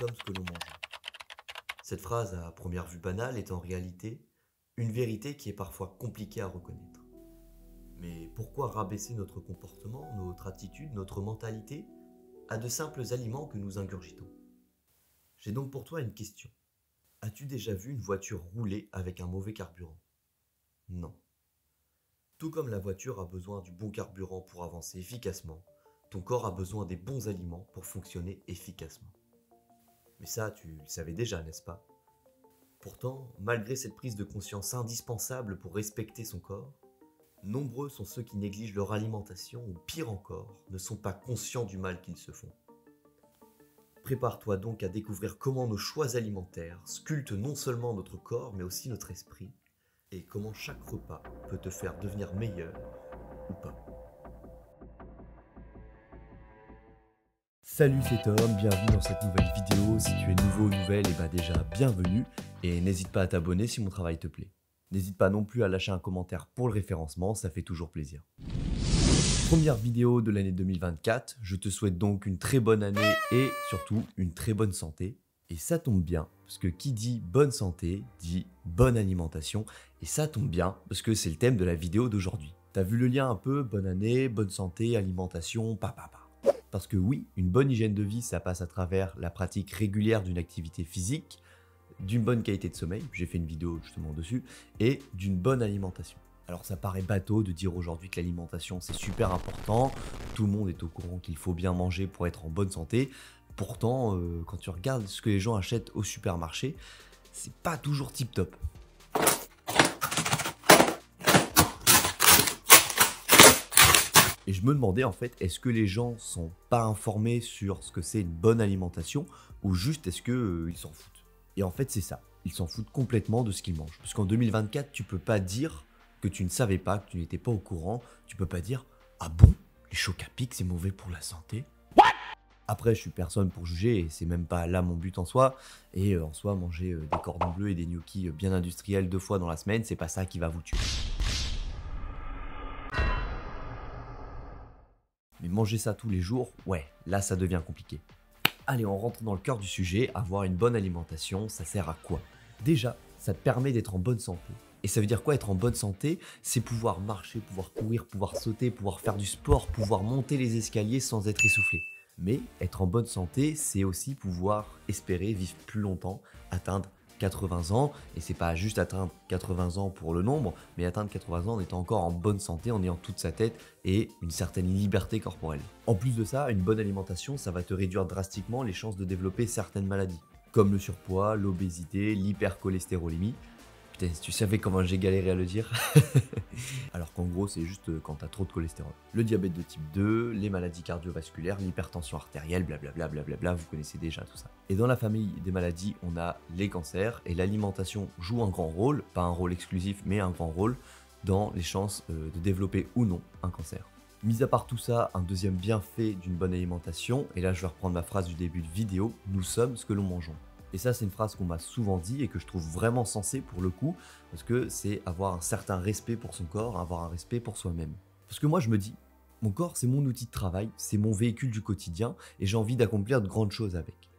sommes ce que l'on mange. Cette phrase, à première vue banale, est en réalité une vérité qui est parfois compliquée à reconnaître. Mais pourquoi rabaisser notre comportement, notre attitude, notre mentalité à de simples aliments que nous ingurgitons? J'ai donc pour toi une question. As-tu déjà vu une voiture rouler avec un mauvais carburant? Non. Tout comme la voiture a besoin du bon carburant pour avancer efficacement, ton corps a besoin des bons aliments pour fonctionner efficacement. Mais ça, tu le savais déjà, n'est-ce pas? Pourtant, malgré cette prise de conscience indispensable pour respecter son corps, nombreux sont ceux qui négligent leur alimentation ou pire encore, ne sont pas conscients du mal qu'ils se font. Prépare-toi donc à découvrir comment nos choix alimentaires sculptent non seulement notre corps mais aussi notre esprit et comment chaque repas peut te faire devenir meilleur ou pas. Salut, c'est Tom, bienvenue dans cette nouvelle vidéo. Si tu es nouveau ou nouvelle, déjà bienvenue et n'hésite pas à t'abonner si mon travail te plaît. N'hésite pas non plus à lâcher un commentaire pour le référencement, ça fait toujours plaisir. Première vidéo de l'année 2024, je te souhaite donc une très bonne année et surtout une très bonne santé. Et ça tombe bien, parce que qui dit bonne santé, dit bonne alimentation. Et ça tombe bien, parce que c'est le thème de la vidéo d'aujourd'hui. T'as vu le lien un peu, bonne année, bonne santé, alimentation, Parce que oui, une bonne hygiène de vie, ça passe à travers la pratique régulière d'une activité physique, d'une bonne qualité de sommeil, j'ai fait une vidéo justement dessus, et d'une bonne alimentation. Alors ça paraît bateau de dire aujourd'hui que l'alimentation c'est super important, tout le monde est au courant qu'il faut bien manger pour être en bonne santé, pourtant quand tu regardes ce que les gens achètent au supermarché, c'est pas toujours tip top. Et je me demandais en fait, est-ce que les gens sont pas informés sur ce que c'est une bonne alimentation ou juste est-ce que ils s'en foutent? Et en fait c'est ça, ils s'en foutent complètement de ce qu'ils mangent. Parce qu'en 2024, tu peux pas dire que tu ne savais pas, que tu n'étais pas au courant, tu peux pas dire « Ah bon, les chocs à pic c'est mauvais pour la santé ?» Après, je suis personne pour juger et c'est même pas là mon but en soi. Et en soi, manger des cordons bleus et des gnocchis bien industriels 2 fois dans la semaine, c'est pas ça qui va vous tuer. Mais manger ça tous les jours, ouais, là ça devient compliqué. Allez, on rentre dans le cœur du sujet. Avoir une bonne alimentation, ça sert à quoi? Déjà, ça te permet d'être en bonne santé. Et ça veut dire quoi être en bonne santé? C'est pouvoir marcher, pouvoir courir, pouvoir sauter, pouvoir faire du sport, pouvoir monter les escaliers sans être essoufflé. Mais être en bonne santé, c'est aussi pouvoir espérer vivre plus longtemps, atteindre 80 ans. Et c'est pas juste atteindre 80 ans pour le nombre, mais atteindre 80 ans en étant encore en bonne santé, en ayant toute sa tête et une certaine liberté corporelle. En plus de ça, une bonne alimentation, ça va te réduire drastiquement les chances de développer certaines maladies, comme le surpoids, l'obésité, l'hypercholestérolémie. Putain, si tu savais comment j'ai galéré à le dire. Alors qu'en gros, c'est juste quand t'as trop de cholestérol. Le diabète de type 2, les maladies cardiovasculaires, l'hypertension artérielle, blablabla, vous connaissez déjà tout ça. Et dans la famille des maladies, on a les cancers et l'alimentation joue un grand rôle, pas un rôle exclusif, mais un grand rôle dans les chances de développer ou non un cancer. Mis à part tout ça, un deuxième bienfait d'une bonne alimentation, et là je vais reprendre ma phrase du début de vidéo, nous sommes ce que l'on mangeons. Et ça, c'est une phrase qu'on m'a souvent dit et que je trouve vraiment sensée pour le coup, parce que c'est avoir un certain respect pour son corps, avoir un respect pour soi-même. Parce que moi, je me dis, mon corps, c'est mon outil de travail, c'est mon véhicule du quotidien, et j'ai envie d'accomplir de grandes choses avec.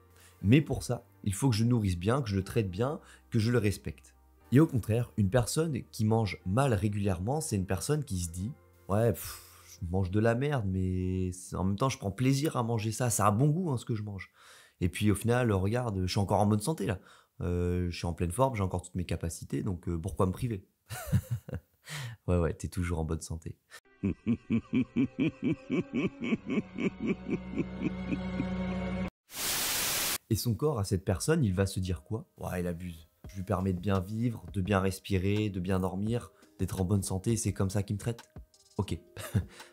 Mais pour ça, il faut que je le nourrisse bien, que je le traite bien, que je le respecte. Et au contraire, une personne qui mange mal régulièrement, c'est une personne qui se dit, ouais, je mange de la merde, mais en même temps, je prends plaisir à manger ça, ça a bon goût hein, ce que je mange. Et puis au final, regarde, je suis encore en bonne santé là. Je suis en pleine forme, j'ai encore toutes mes capacités, donc pourquoi me priver? Ouais, t'es toujours en bonne santé. Et son corps à cette personne, il va se dire quoi? Ouais, il abuse. Je lui permets de bien vivre, de bien respirer, de bien dormir, d'être en bonne santé, c'est comme ça qu'il me traite? Ok.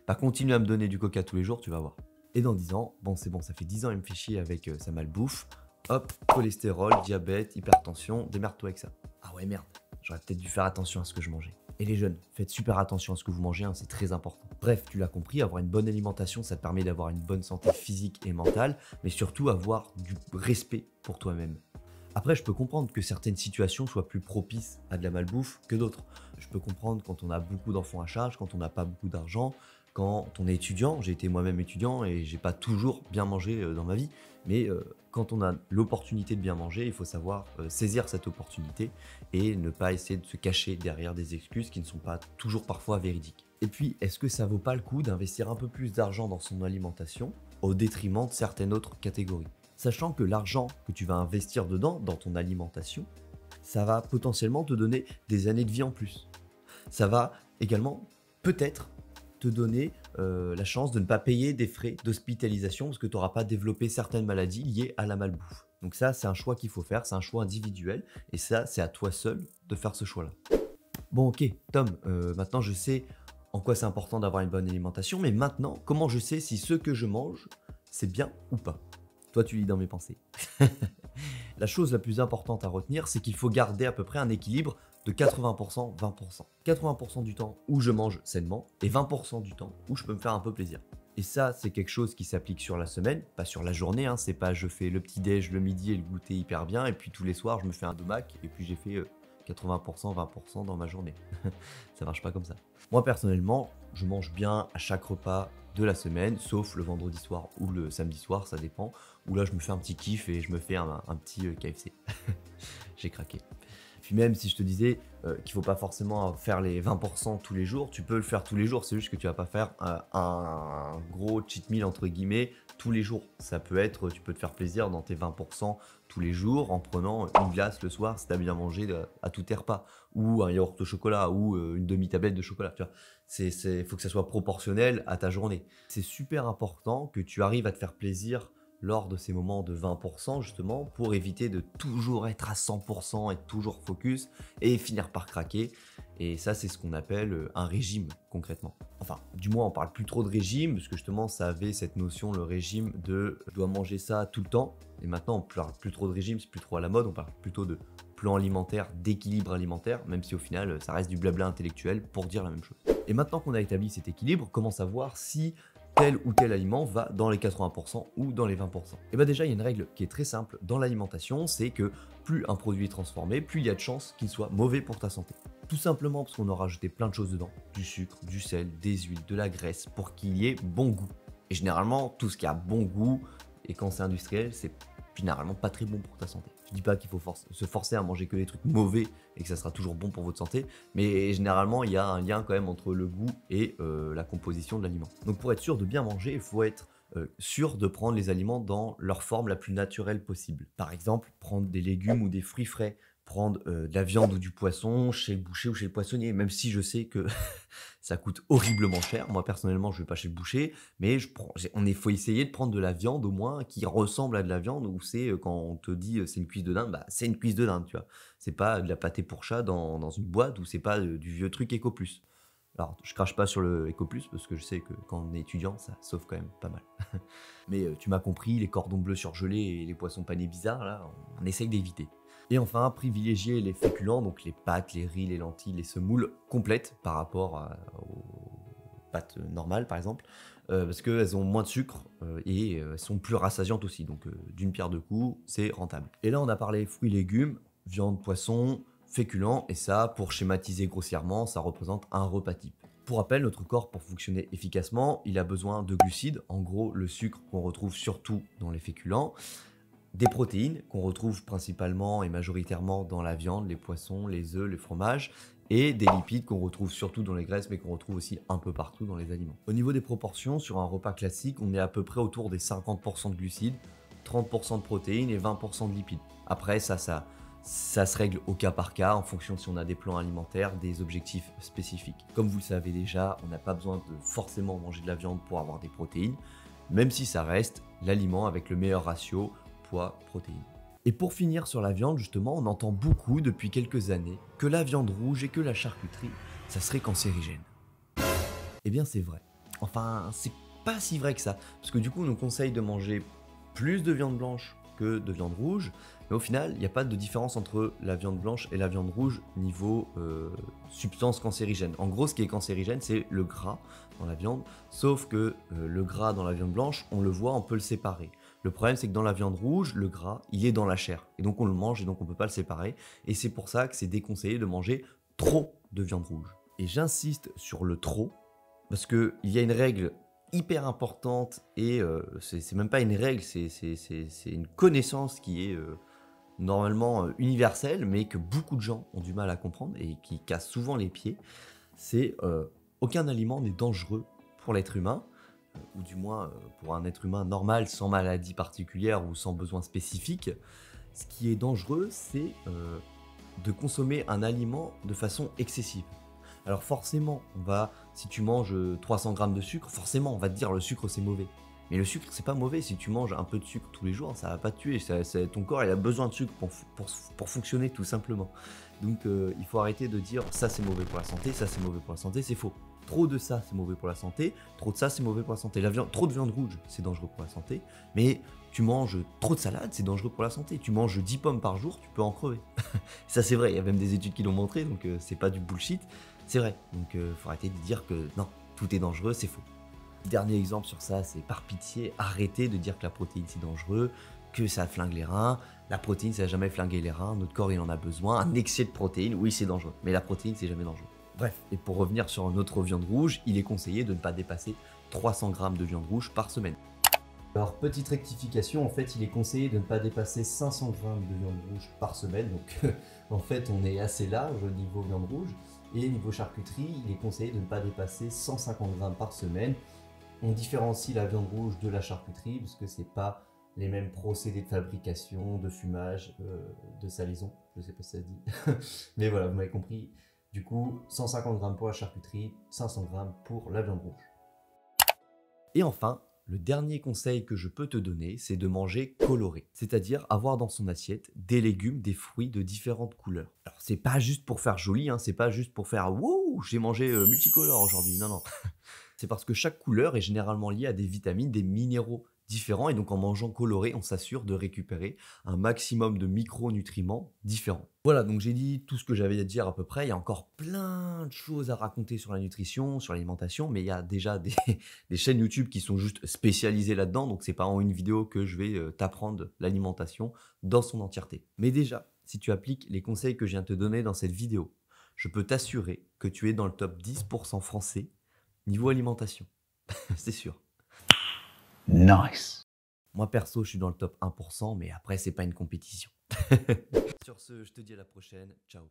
Pas continuer à me donner du coca tous les jours, tu vas voir. Et dans 10 ans, bon c'est bon, ça fait 10 ans il me fait chier avec sa malbouffe. Hop, cholestérol, diabète, hypertension, démerde-toi avec ça. Ah ouais merde, j'aurais peut-être dû faire attention à ce que je mangeais. Et les jeunes, faites super attention à ce que vous mangez, hein, c'est très important. Bref, tu l'as compris, avoir une bonne alimentation, ça te permet d'avoir une bonne santé physique et mentale, mais surtout avoir du respect pour toi-même. Après, je peux comprendre que certaines situations soient plus propices à de la malbouffe que d'autres. Je peux comprendre quand on a beaucoup d'enfants à charge, quand on n'a pas beaucoup d'argent, quand on est étudiant, j'ai été moi-même étudiant et j'ai pas toujours bien mangé dans ma vie, mais quand on a l'opportunité de bien manger, il faut savoir saisir cette opportunité et ne pas essayer de se cacher derrière des excuses qui ne sont pas toujours parfois véridiques. Et puis, est-ce que ça vaut pas le coup d'investir un peu plus d'argent dans son alimentation au détriment de certaines autres catégories? Sachant que l'argent que tu vas investir dedans, dans ton alimentation, ça va potentiellement te donner des années de vie en plus. Ça va également peut-être te donner la chance de ne pas payer des frais d'hospitalisation parce que tu n'auras pas développé certaines maladies liées à la malbouffe. Donc ça, c'est un choix qu'il faut faire, c'est un choix individuel et ça, c'est à toi seul de faire ce choix-là. Bon, ok, Tom, maintenant je sais en quoi c'est important d'avoir une bonne alimentation, mais maintenant, comment je sais si ce que je mange, c'est bien ou pas? Toi, tu lis dans mes pensées. La chose la plus importante à retenir, c'est qu'il faut garder à peu près un équilibre de 80%, 20%. 80% du temps où je mange sainement et 20% du temps où je peux me faire un peu plaisir. Et ça, c'est quelque chose qui s'applique sur la semaine, pas sur la journée. Hein. C'est pas je fais le petit-déj, le midi et le goûter hyper bien, et puis tous les soirs, je me fais un domac, et puis j'ai fait 80%, 20% dans ma journée. Ça marche pas comme ça. Moi, personnellement, je mange bien à chaque repas de la semaine, sauf le vendredi soir ou le samedi soir, ça dépend, où là, je me fais un petit kiff et je me fais un petit KFC. J'ai craqué. Puis même si je te disais qu'il ne faut pas forcément faire les 20% tous les jours, tu peux le faire tous les jours, c'est juste que tu vas pas faire un gros cheat meal entre guillemets tous les jours. Ça peut être, tu peux te faire plaisir dans tes 20% tous les jours en prenant une glace le soir si tu as bien mangé à tous tes repas, ou un yaourt au chocolat, ou une demi-tablette de chocolat. Tu vois, faut que ça soit proportionnel à ta journée. C'est super important que tu arrives à te faire plaisir lors de ces moments de 20% justement pour éviter de toujours être à 100%, être toujours focus et finir par craquer. Et ça, c'est ce qu'on appelle un régime concrètement. Enfin, du moins, on parle plus trop de régime parce que justement, ça avait cette notion, le régime de je dois manger ça tout le temps. Et maintenant, on parle plus trop de régime, c'est plus trop à la mode, on parle plutôt de plan alimentaire, d'équilibre alimentaire, même si au final, ça reste du blabla intellectuel pour dire la même chose. Et maintenant qu'on a établi cet équilibre, comment savoir si tel ou tel aliment va dans les 80% ou dans les 20%. Et bien déjà, il y a une règle qui est très simple dans l'alimentation, c'est que plus un produit est transformé, plus il y a de chances qu'il soit mauvais pour ta santé. Tout simplement parce qu'on aura rajouté plein de choses dedans, du sucre, du sel, des huiles, de la graisse, pour qu'il y ait bon goût. Et généralement, tout ce qui a bon goût, et quand c'est industriel, c'est généralement pas très bon pour ta santé. Je dis pas qu'il faut se forcer à manger que des trucs mauvais et que ça sera toujours bon pour votre santé, mais généralement il y a un lien quand même entre le goût et la composition de l'aliment. Donc pour être sûr de bien manger, il faut être sûr de prendre les aliments dans leur forme la plus naturelle possible. Par exemple, prendre des légumes ou des fruits frais, prendre de la viande ou du poisson chez le boucher ou chez le poissonnier, même si je sais que ça coûte horriblement cher. Moi personnellement, je vais pas chez le boucher, mais faut essayer de prendre de la viande au moins qui ressemble à de la viande, où c'est quand on te dit c'est une cuisse de dinde, bah c'est une cuisse de dinde, tu vois. C'est pas de la pâté pour chat dans une boîte, ou c'est pas du vieux truc Ecoplus. Alors, je crache pas sur le Ecoplus parce que je sais que quand on est étudiant, ça sauve quand même pas mal. Mais tu m'as compris, les cordons bleus surgelés et les poissons panés bizarres, là, on essaye d'éviter. Et enfin, privilégier les féculents, donc les pâtes, les riz, les lentilles, les semoules complètes par rapport aux pâtes normales par exemple, parce qu'elles ont moins de sucre et elles sont plus rassasiantes aussi. Donc d'une pierre deux coups, c'est rentable. Et là, on a parlé fruits, légumes, viande, poisson, féculents, et ça, pour schématiser grossièrement, ça représente un repas type. Pour rappel, notre corps, pour fonctionner efficacement, il a besoin de glucides, en gros le sucre qu'on retrouve surtout dans les féculents, des protéines qu'on retrouve principalement et majoritairement dans la viande, les poissons, les œufs, les fromages, et des lipides qu'on retrouve surtout dans les graisses, mais qu'on retrouve aussi un peu partout dans les aliments. Au niveau des proportions, sur un repas classique, on est à peu près autour des 50% de glucides, 30% de protéines et 20% de lipides. Après, ça se règle au cas par cas en fonction de si on a des plans alimentaires, des objectifs spécifiques. Comme vous le savez déjà, on n'a pas besoin de forcément manger de la viande pour avoir des protéines, même si ça reste l'aliment avec le meilleur ratio poids-protéines. Et pour finir sur la viande, justement, on entend beaucoup depuis quelques années que la viande rouge et que la charcuterie, ça serait cancérigène. Eh bien c'est vrai. Enfin, c'est pas si vrai que ça, parce que du coup on nous conseille de manger plus de viande blanche que de viande rouge, mais au final, il n'y a pas de différence entre la viande blanche et la viande rouge niveau substance cancérigène. En gros, ce qui est cancérigène, c'est le gras dans la viande, sauf que le gras dans la viande blanche, on le voit, on peut le séparer. Le problème, c'est que dans la viande rouge, le gras, il est dans la chair, et donc on le mange, et donc on ne peut pas le séparer, et c'est pour ça que c'est déconseillé de manger trop de viande rouge. Et j'insiste sur le trop, Parce qu'il y a une règle hyper importante et c'est même pas une règle, c'est une connaissance qui est normalement universelle, mais que beaucoup de gens ont du mal à comprendre et qui casse souvent les pieds. C'est aucun aliment n'est dangereux pour l'être humain, ou du moins pour un être humain normal, sans maladie particulière ou sans besoin spécifique. Ce qui est dangereux, c'est de consommer un aliment de façon excessive. Alors forcément, si tu manges 300 grammes de sucre, forcément on va te dire le sucre c'est mauvais. Mais le sucre c'est pas mauvais, si tu manges un peu de sucre tous les jours, ça va pas te tuer, ton corps il a besoin de sucre pour fonctionner tout simplement. Donc il faut arrêter de dire ça c'est mauvais pour la santé, ça c'est mauvais pour la santé, c'est faux. Trop de ça c'est mauvais pour la santé, trop de ça c'est mauvais pour la santé. Trop de viande rouge c'est dangereux pour la santé, mais tu manges trop de salade c'est dangereux pour la santé. Tu manges 10 pommes par jour, tu peux en crever. Ça c'est vrai, il y a même des études qui l'ont montré, donc c'est pas du bullshit. C'est vrai, donc faut arrêter de dire que non, tout est dangereux, c'est faux. Dernier exemple sur ça, c'est par pitié, arrêtez de dire que la protéine c'est dangereux, que ça flingue les reins. La protéine ça n'a jamais flingué les reins, notre corps il en a besoin. Un excès de protéines, oui c'est dangereux, mais la protéine c'est jamais dangereux. Bref, et pour revenir sur notre viande rouge, il est conseillé de ne pas dépasser 300 grammes de viande rouge par semaine. Alors, petite rectification, en fait, il est conseillé de ne pas dépasser 500 grammes de viande rouge par semaine. Donc, en fait, on est assez large au niveau viande rouge. Et niveau charcuterie, il est conseillé de ne pas dépasser 150 grammes par semaine. On différencie la viande rouge de la charcuterie parce que c'est pas les mêmes procédés de fabrication, de fumage, de salaison. Je sais pas si ça se dit. Mais voilà, vous m'avez compris. Du coup, 150 grammes pour la charcuterie, 500 grammes pour la viande rouge. Et enfin, le dernier conseil que je peux te donner, c'est de manger coloré. C'est-à-dire avoir dans son assiette des légumes, des fruits de différentes couleurs. Alors, c'est pas juste pour faire joli, hein, c'est pas juste pour faire « Wouh, j'ai mangé multicolore aujourd'hui ». Non, non. C'est parce que chaque couleur est généralement liée à des vitamines, des minéraux différents. Et donc, en mangeant coloré, on s'assure de récupérer un maximum de micronutriments différents. Voilà, donc j'ai dit tout ce que j'avais à dire à peu près. Il y a encore plein de choses à raconter sur la nutrition, sur l'alimentation, mais il y a déjà des chaînes YouTube qui sont juste spécialisées là-dedans. Donc, c'est pas en une vidéo que je vais t'apprendre l'alimentation dans son entièreté. Mais déjà, si tu appliques les conseils que je viens de te donner dans cette vidéo, je peux t'assurer que tu es dans le top 10% français niveau alimentation. C'est sûr. Nice. Moi perso, je suis dans le top 1%, mais après, c'est pas une compétition. Sur ce, je te dis à la prochaine. Ciao.